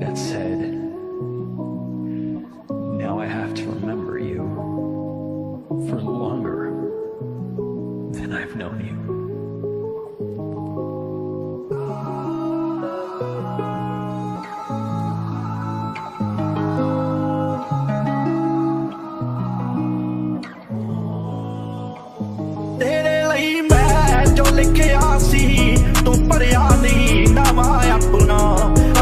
that said, now I have to remember you for longer than I've known you. तेरे ਲਈ मैं जो लिखिया सी तू भरिया नहीं नवां अपना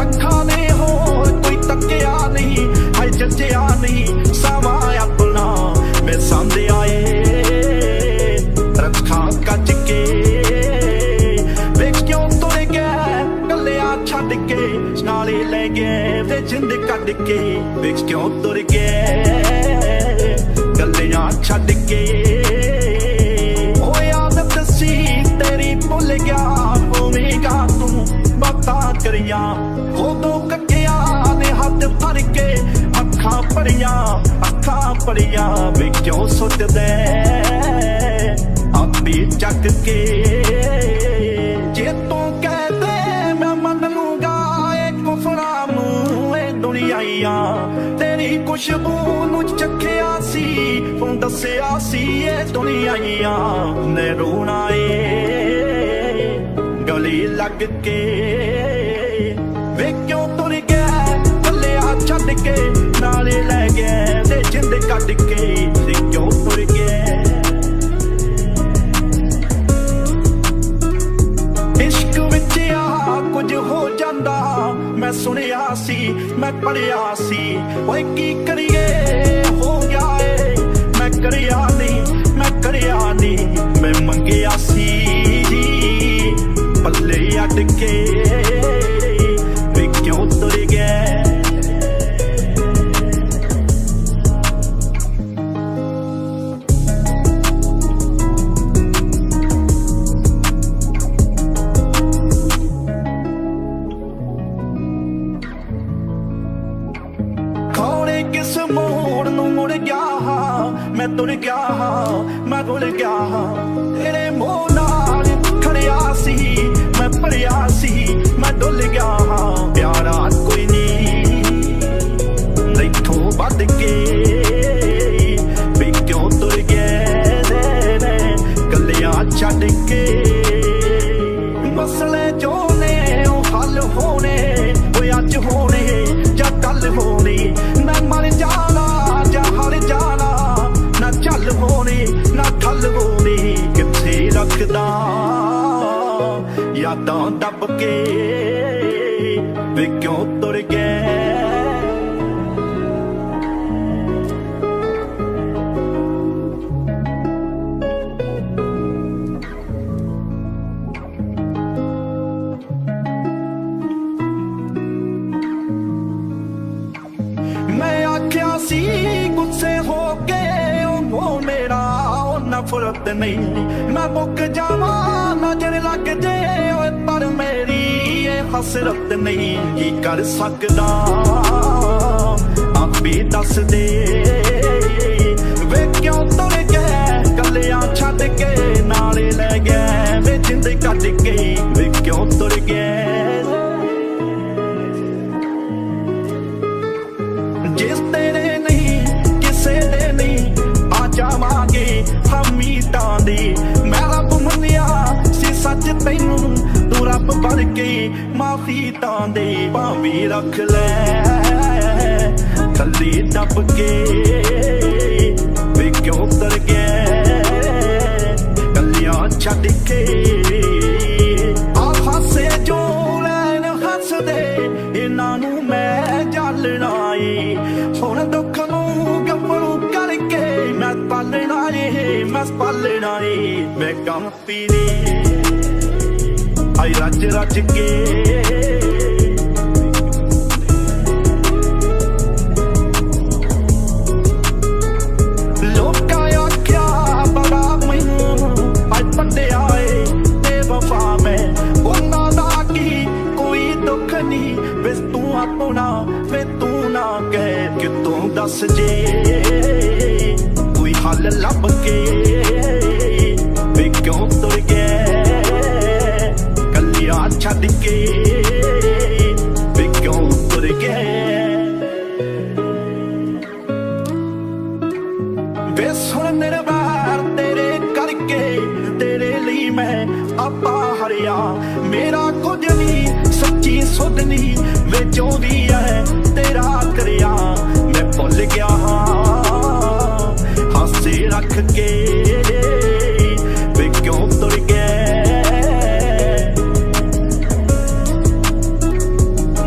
अखां ने होर कोई तकिया नहीं हाय जजिया नहीं सवां अपना मैं सांदे आए रखा कच के वेख क्यों तुर गए कलिया छड्ड के नाले ले गए वे जिंद कढ के वेख क्यों तुर गए कलिया छड्ड के तेरी भुल गया होवेगा तू बाता करिया उदों कटिया ने हाथ भर के अखां भरिया वे क्यों सुट दे आपे चक के जे तू कह दे मैं मन लूंगा एक कुफरा मुँह दुनियाइया तेरी खुशबू नूं चखिया सी तू दसिया सी ये दुनियाइया ने रोना गली लग के वे क्यों तुर गए कलिया छड्ड के नाले लै गए ते जिंद कढ के वे क्यों तुर गए इश्क विच आ कुछ हो जांदा मैं सुनिया सी मैं पढ़िया सी ओए की करिए हो गया मैं करिया नहीं मैं मंगिया सी पल्ले अट के वे क्यों तुर गए खौरे किस मोड़ नूं मुड़ गया मैं तुर गया मैं भुल गया तेरे मोह नाल खड़िया सी मैं भरिया सी मैं डुल गया प्यारा कोई नहीं इथों वध के वे क्यों तुर गए कलिया छड्ड के मसले जो ने हल होने वो अज होने जां कल होने मैं मर जाना जां हर जाना ना चल होने ना ठल होने किथे रखदा यादां दब के वे क्यों तुर गए मैं आख्या सी गुस्से हो के वो मेरा नफरत नहीं मैं मुक जावा नजर लग जे पर मेरी ये हसरत नहीं की कर सकदा आपे दस दे वे क्यों तुर गए कलिया छड्ड के नाले ले गए वे जिंद कढ के वे क्यों तुर गए जिस तेरे नहीं किसे दे नहीं आ जावांगे हम मीटां दे मैं रब मन्निया सी सच तैनू तू रब बन के माफी तां दे भावीं रख ले थल्ले दब के वे क्यों तुर गए कलिया छड्ड के आ हासे जो लैन हसदे इन्हां नूं मैं जालना हुण दुख नूं गफरू करके मैं पालना मैं गम पीने आई रज रज के लोकां आख्या बड़ा मैनूं अज पढ़िया बेवफा मैं उन्हां दा की कोई दुख नहीं वे तू अपना वे तू ना कह कितों दस जे कोई हल लब के वे क्यों तुर गए कलिया छड्ड के वे क्यों तुर गए ਆਪਾ ਹਰਿਆ ਮੇਰਾ ਕੁਝ ਨਹੀਂ ਸੱਚੀ ਸੁਧ ਨਹੀਂ ਵੇ ਚਾਹੁੰਦੀ ਐ ਤੇਰਾ ਕਰਿਆ ਮੈਂ ਭੁੱਲ ਗਿਆ ਹਾਸੇ ਰੱਖ ਕੇ ਵੇ ਕਿਉਂ ਤੁਰ ਗਏ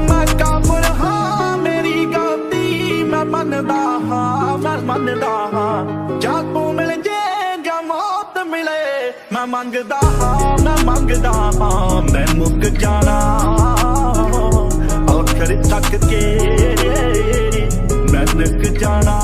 ਮੈਂ ਕਾਬਰ ਹਾਂ ਮੇਰੀ ਗਲਤੀ ਮੈਂ ਮੰਨਦਾ ਹਾਂ ਜਾਂ ਤੂੰ ਮਿਲ ਜੇ ਜਾਂ ਮੌਤ ਮਿਲੇ ਮੈਂ ਮੰਗਦਾ ਹਾਂ ਮੈਂ ਮੁੱਕ ਜਾਣਾ ਆਖਰ ਤੱਕ ਕੇ ਮੈਂ ਨਿਕ ਜਾਣਾ